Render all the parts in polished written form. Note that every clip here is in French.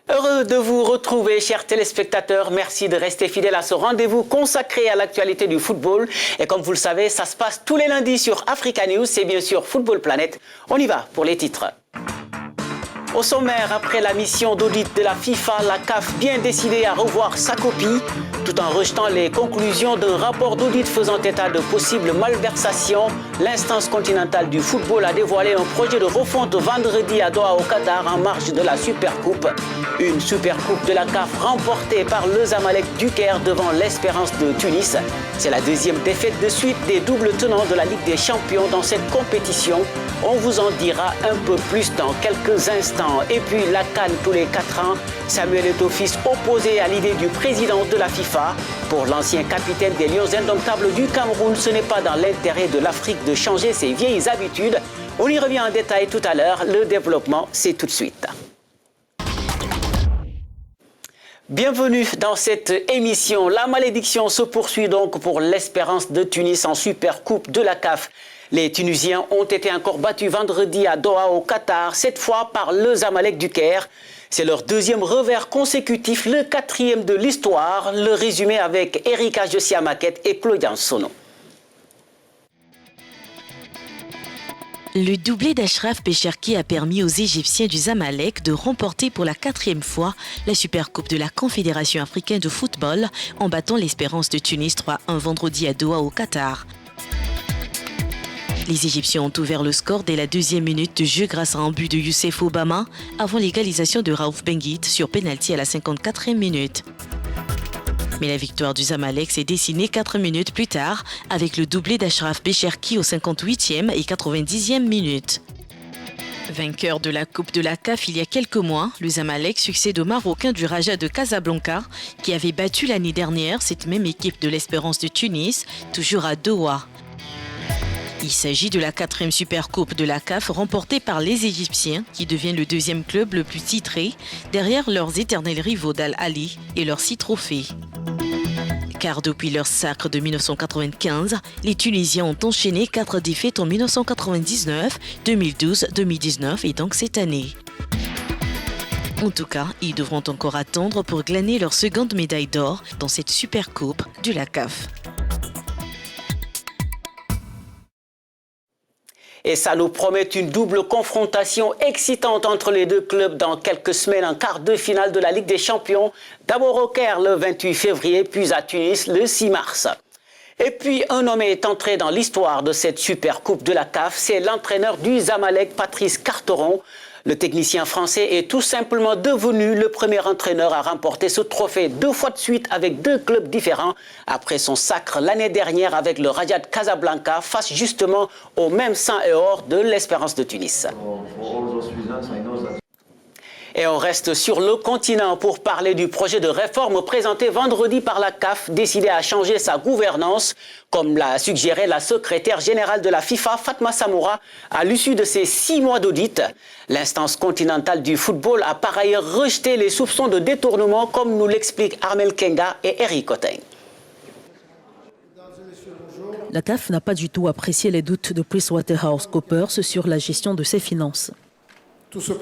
Heureux de vous retrouver, chers téléspectateurs. Merci de rester fidèles à ce rendez-vous consacré à l'actualité du football. Et comme vous le savez, ça se passe tous les lundis sur Africa News. C'est bien sûr Football Planet. On y va pour les titres. Au sommaire, après la mission d'audit de la FIFA, la CAF bien décidée à revoir sa copie, tout en rejetant les conclusions d'un rapport d'audit faisant état de possibles malversations. L'instance continentale du football a dévoilé un projet de refonte vendredi à Doha au Qatar en marge de la Supercoupe. Une Supercoupe de la CAF remportée par le Zamalek du Caire devant l'Espérance de Tunis. C'est la deuxième défaite de suite des doubles tenants de la Ligue des Champions dans cette compétition. On vous en dira un peu plus dans quelques instants. Et puis la CAN tous les 4 ans, Samuel Eto'o-Fils opposé à l'idée du président de la FIFA. Pour l'ancien capitaine des Lions indomptables du Cameroun, ce n'est pas dans l'intérêt de l'Afrique de changer ses vieilles habitudes. On y revient en détail tout à l'heure. Le développement, c'est tout de suite. Bienvenue dans cette émission. La malédiction se poursuit donc pour l'Espérance de Tunis en Supercoupe de la CAF. Les Tunisiens ont été encore battus vendredi à Doha au Qatar, cette fois par le Zamalek du Caire. C'est leur deuxième revers consécutif, le 4e de l'histoire. Le résumé avec Erika Josia-Maquette et Claudian Sono. Le doublé d'Achraf Becherki a permis aux Égyptiens du Zamalek de remporter pour la 4e fois la Supercoupe de la Confédération africaine de football en battant l'Espérance de Tunis 3-1 vendredi à Doha au Qatar. Les Égyptiens ont ouvert le score dès la 2e minute de jeu grâce à un but de Youssef Obama avant l'égalisation de Raouf Benguit sur pénalty à la 54e minute. Mais la victoire du Zamalek s'est dessinée 4 minutes plus tard avec le doublé d'Achraf Becherki aux 58e et 90e minutes. Vainqueur de la Coupe de la CAF il y a quelques mois, le Zamalek succède au Marocain du Raja de Casablanca qui avait battu l'année dernière cette même équipe de l'Espérance de Tunis, toujours à Doha. Il s'agit de la 4e Supercoupe de la CAF remportée par les Égyptiens qui deviennent le 2e club le plus titré derrière leurs éternels rivaux d'Al-Ali et leurs 6 trophées. Car depuis leur sacre de 1995, les Tunisiens ont enchaîné 4 défaites en 1999, 2012, 2019 et donc cette année. En tout cas, ils devront encore attendre pour glaner leur seconde médaille d'or dans cette Supercoupe de la CAF. Et ça nous promet une double confrontation excitante entre les deux clubs dans quelques semaines en quart de finale de la Ligue des Champions. D'abord au Caire le 28 février, puis à Tunis le 6 mars. Et puis un homme est entré dans l'histoire de cette Supercoupe de la CAF, c'est l'entraîneur du Zamalek, Patrice Carteron. Le technicien français est tout simplement devenu le premier entraîneur à remporter ce trophée 2 fois de suite avec 2 clubs différents après son sacre l'année dernière avec le Raja de Casablanca face justement au même sang et or de l'Espérance de Tunis. Et on reste sur le continent pour parler du projet de réforme présenté vendredi par la CAF, décidé à changer sa gouvernance, comme l'a suggéré la secrétaire générale de la FIFA, Fatma Samoura, à l'issue de ses 6 mois d'audit. L'instance continentale du football a par ailleurs rejeté les soupçons de détournement, comme nous l'expliquent Armel Kenga et Eric Cotin. La CAF n'a pas du tout apprécié les doutes de PricewaterhouseCoopers sur la gestion de ses finances.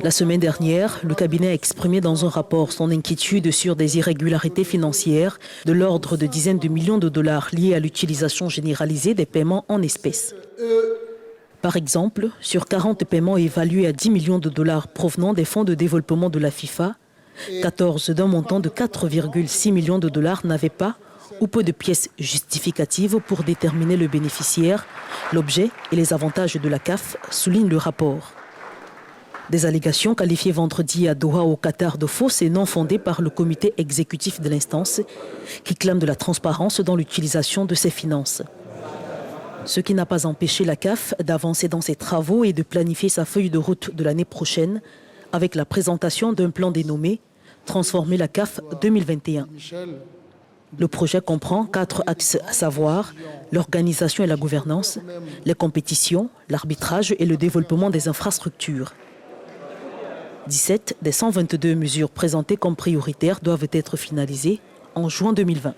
La semaine dernière, le cabinet a exprimé dans un rapport son inquiétude sur des irrégularités financières de l'ordre de dizaines de millions de dollars liées à l'utilisation généralisée des paiements en espèces. Par exemple, sur 40 paiements évalués à 10 millions de dollars provenant des fonds de développement de la FIFA, 14 d'un montant de 4,6 millions de dollars n'avaient pas ou peu de pièces justificatives pour déterminer le bénéficiaire, l'objet et les avantages de la CAF, souligne le rapport. Des allégations qualifiées vendredi à Doha au Qatar de fausses et non fondées par le comité exécutif de l'instance qui clame de la transparence dans l'utilisation de ses finances. Ce qui n'a pas empêché la CAF d'avancer dans ses travaux et de planifier sa feuille de route de l'année prochaine avec la présentation d'un plan dénommé « Transformer la CAF 2021 ». Le projet comprend 4 axes, à savoir l'organisation et la gouvernance, les compétitions, l'arbitrage et le développement des infrastructures. 17 des 122 mesures présentées comme prioritaires doivent être finalisées en juin 2020.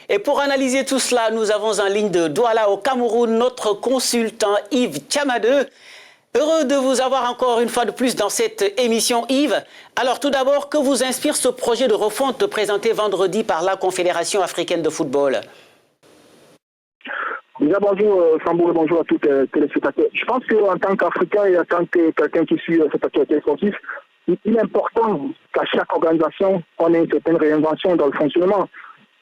Et pour analyser tout cela, nous avons en ligne de Douala au Cameroun notre consultant Yves Tchamadeu. Heureux de vous avoir encore une fois de plus dans cette émission, Yves. Alors tout d'abord, que vous inspire ce projet de refonte présenté vendredi par la Confédération africaine de football? Déjà bonjour Sambou et bonjour à tous les téléspectateurs. Je pense qu'en tant qu'Africain et en tant que quelqu'un qui suit cette actualité sportive, il est important qu'à chaque organisation, on ait une certaine réinvention dans le fonctionnement.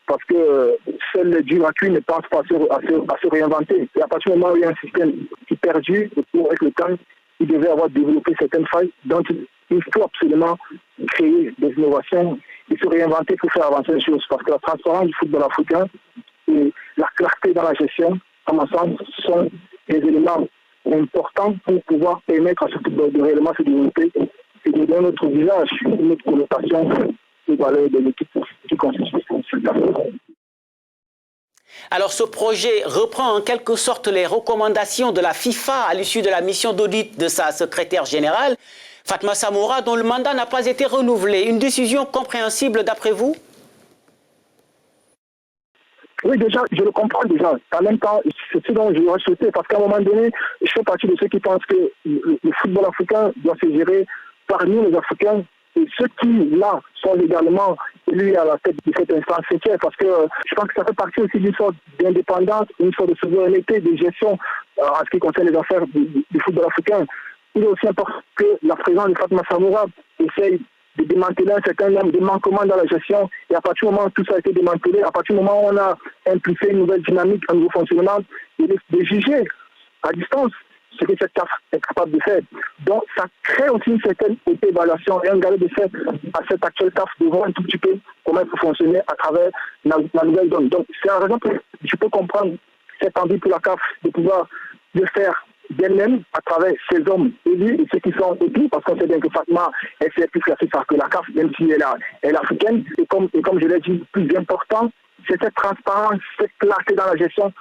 Parce que seul le dur acquis ne pense pas à se réinventer. Et à partir du moment où il y a un système qui perdure, avec le temps, il devait avoir développé certaines failles. Donc il faut absolument créer des innovations et se réinventer pour faire avancer les choses. Parce que la transparence du football africain et la clarté dans la gestion, à mon sens, sont des éléments importants pour pouvoir permettre à ce football de réellement se développer et de donner notre visage, notre connotation et valeur de l'équipe qui constitue cette affaire. Alors ce projet reprend en quelque sorte les recommandations de la FIFA à l'issue de la mission d'audit de sa secrétaire générale, Fatma Samoura, dont le mandat n'a pas été renouvelé. Une décision compréhensible d'après vous? Oui, déjà, je le comprends déjà. En même temps, c'est ce dont je voudrais souhaiter, parce qu'à un moment donné, je fais partie de ceux qui pensent que le football africain doit se gérer par nous, les Africains, et ceux qui, là, sont légalement élus à la tête de cette instance, c'est clair, parce que je pense que ça fait partie aussi d'une sorte d'indépendance, une sorte de souveraineté, de gestion en ce qui concerne les affaires du football africain. Il est aussi important que la présence de Fatma Samoura essaye de démanteler un certain nombre de manquements dans la gestion. Et à partir du moment où tout ça a été démantelé, à partir du moment où on a impulsé une nouvelle dynamique, un nouveau fonctionnement, et de juger à distance ce que cette CAF est capable de faire. Donc ça crée aussi une certaine évaluation et un garde de fait à cette actuelle CAF de voir un tout petit peu comment elle peut fonctionner à travers la nouvelle donne. Donc c'est la raison que je peux comprendre cette envie pour la CAF de pouvoir le faire d'elle-même à travers ces hommes élus et ceux qui sont élus, parce qu'on sait bien que Fatma elle est plus classée que la CAF, même si elle est africaine. Et comme je l'ai dit, le plus important, c'est cette transparence, cette clarté dans la gestion.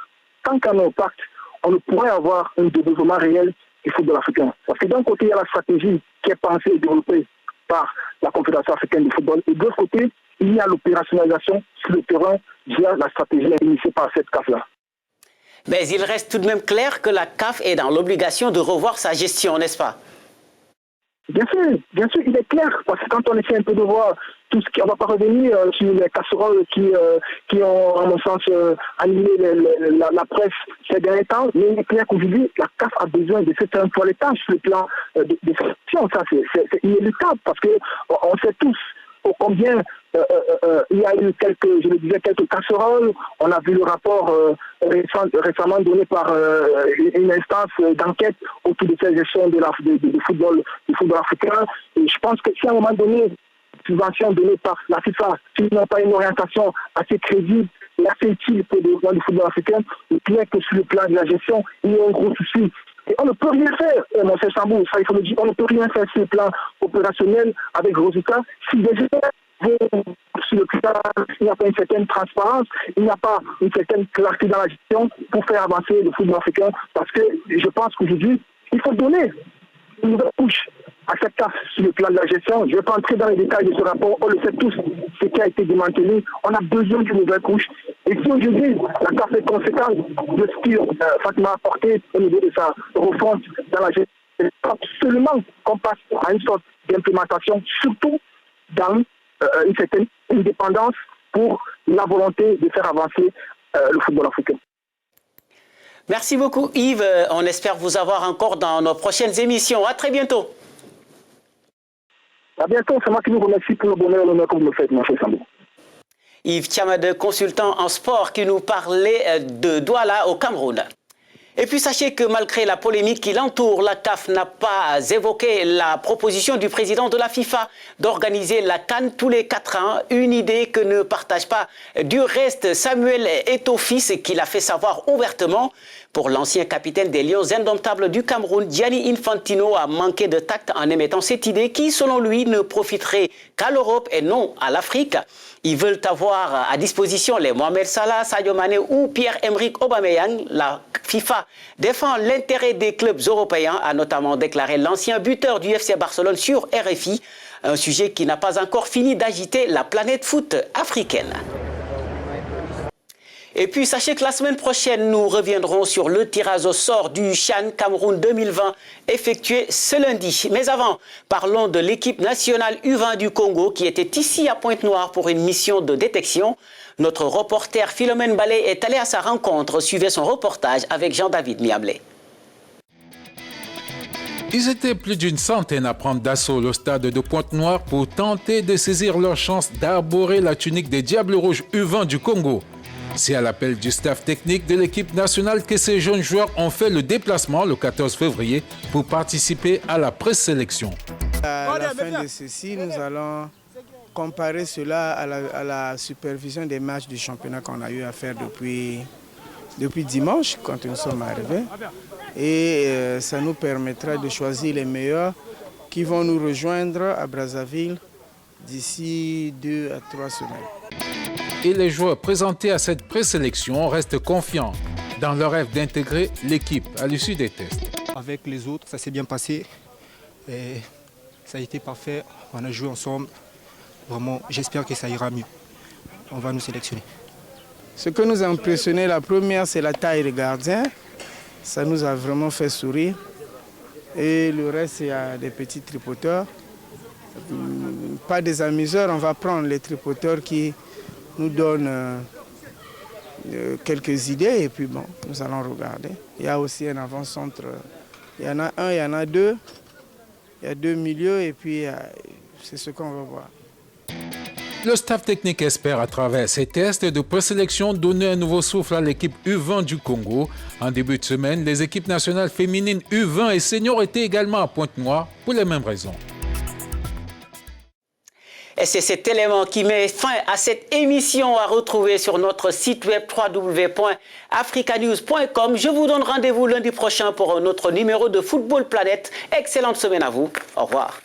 Tant qu'à nos pactes, on ne pourrait avoir un développement réel du football africain. Parce que d'un côté, il y a la stratégie qui est pensée et développée par la Confédération africaine de football, et de l'autre côté, il y a l'opérationnalisation sur le terrain via la stratégie initiée par cette CAF-là. Mais il reste tout de même clair que la CAF est dans l'obligation de revoir sa gestion, n'est-ce pas? Bien sûr, il est clair, parce que quand on essaie un peu de voir tout ce qui... On ne va pas revenir sur les casseroles qui ont, à mon sens, animé la presse ces derniers temps, mais il est clair qu'aujourd'hui, la CAF a besoin de faire un toilettage sur le plan de gestion. Ça, c'est inéluctable, parce qu'on sait tous combien il y a eu quelques casseroles. On a vu le rapport récemment donné par une instance d'enquête autour de cette gestion du football africain. Et je pense que si à un moment donné, subvention donnée par la FIFA, s'ils n'ont pas une orientation assez crédible et assez utile pour le développement du football africain, il est clair que sur le plan de la gestion, il y a un gros souci. Et on ne peut rien faire, mon cher Sambou, ça il faut le dire, on ne peut rien faire sur le plan opérationnel avec résultat si déjà sur le plan, il n'y a pas une certaine transparence, il n'y a pas une certaine clarté dans la gestion pour faire avancer le football africain, parce que je pense qu'aujourd'hui, il faut donner une nouvelle couche à cette CAF sur le plan de la gestion. Je ne vais pas entrer dans les détails de ce rapport, on le sait tous, ce qui a été démantelé, on a besoin d'une nouvelle couche. Et si aujourd'hui, la CAF est conséquente de ce que Fatma a apporté au niveau de sa refonte dans la gestion, il faut absolument qu'on passe à une sorte d'implémentation, surtout dans une certaine indépendance pour la volonté de faire avancer le football africain. Merci beaucoup Yves, on espère vous avoir encore dans nos prochaines émissions. À très bientôt. À bientôt, c'est moi qui vous remercie pour le bonheur et l'honneur que vous me faites, mon cher Sambou. Yves Thiamade, consultant en sport, qui nous parlait de Douala au Cameroun. Et puis sachez que malgré la polémique qui l'entoure, la CAF n'a pas évoqué la proposition du président de la FIFA d'organiser la CAN tous les 4 ans, une idée que ne partage pas du reste Samuel Eto'o-Fils, qui l'a fait savoir ouvertement. Pour l'ancien capitaine des Lions indomptables du Cameroun, Gianni Infantino a manqué de tact en émettant cette idée qui, selon lui, ne profiterait qu'à l'Europe et non à l'Afrique. Ils veulent avoir à disposition les Mohamed Salah, Sadio Mané ou Pierre-Emerick Aubameyang. La FIFA défend l'intérêt des clubs européens, a notamment déclaré l'ancien buteur du FC Barcelone sur RFI, un sujet qui n'a pas encore fini d'agiter la planète foot africaine. Et puis, sachez que la semaine prochaine, nous reviendrons sur le tirage au sort du CHAN Cameroun 2020 effectué ce lundi. Mais avant, parlons de l'équipe nationale U20 du Congo qui était ici à Pointe-Noire pour une mission de détection. Notre reporter Philomène Ballet est allé à sa rencontre. Suivez son reportage avec Jean-David Miablé. Ils étaient plus d'une centaine à prendre d'assaut le stade de Pointe-Noire pour tenter de saisir leur chance d'arborer la tunique des Diables Rouges U20 du Congo. C'est à l'appel du staff technique de l'équipe nationale que ces jeunes joueurs ont fait le déplacement le 14 février pour participer à la présélection. À la fin de ceci, nous allons comparer cela à la supervision des matchs du championnat qu'on a eu à faire depuis dimanche, quand nous sommes arrivés. Et ça nous permettra de choisir les meilleurs qui vont nous rejoindre à Brazzaville d'ici 2 à 3 semaines. Et les joueurs présentés à cette présélection restent confiants dans leur rêve d'intégrer l'équipe à l'issue des tests. Avec les autres, ça s'est bien passé. Et ça a été parfait. On a joué ensemble. Vraiment, j'espère que ça ira mieux. On va nous sélectionner. Ce que nous a impressionné, la première, c'est la taille des gardiens. Ça nous a vraiment fait sourire. Et le reste, il y a des petits tripoteurs. Pas des amuseurs, on va prendre les tripoteurs qui nous donnent quelques idées et puis bon, nous allons regarder. Il y a aussi un avant-centre. Il y en a un, il y en a deux. Il y a 2 milieux et puis c'est ce qu'on va voir. Le staff technique espère à travers ces tests de présélection donner un nouveau souffle à l'équipe U20 du Congo. En début de semaine, les équipes nationales féminines U20 et seniors étaient également à Pointe-Noire pour les mêmes raisons. Et c'est cet élément qui met fin à cette émission à retrouver sur notre site web www.africanews.com. Je vous donne rendez-vous lundi prochain pour un autre numéro de Football Planète. Excellente semaine à vous. Au revoir.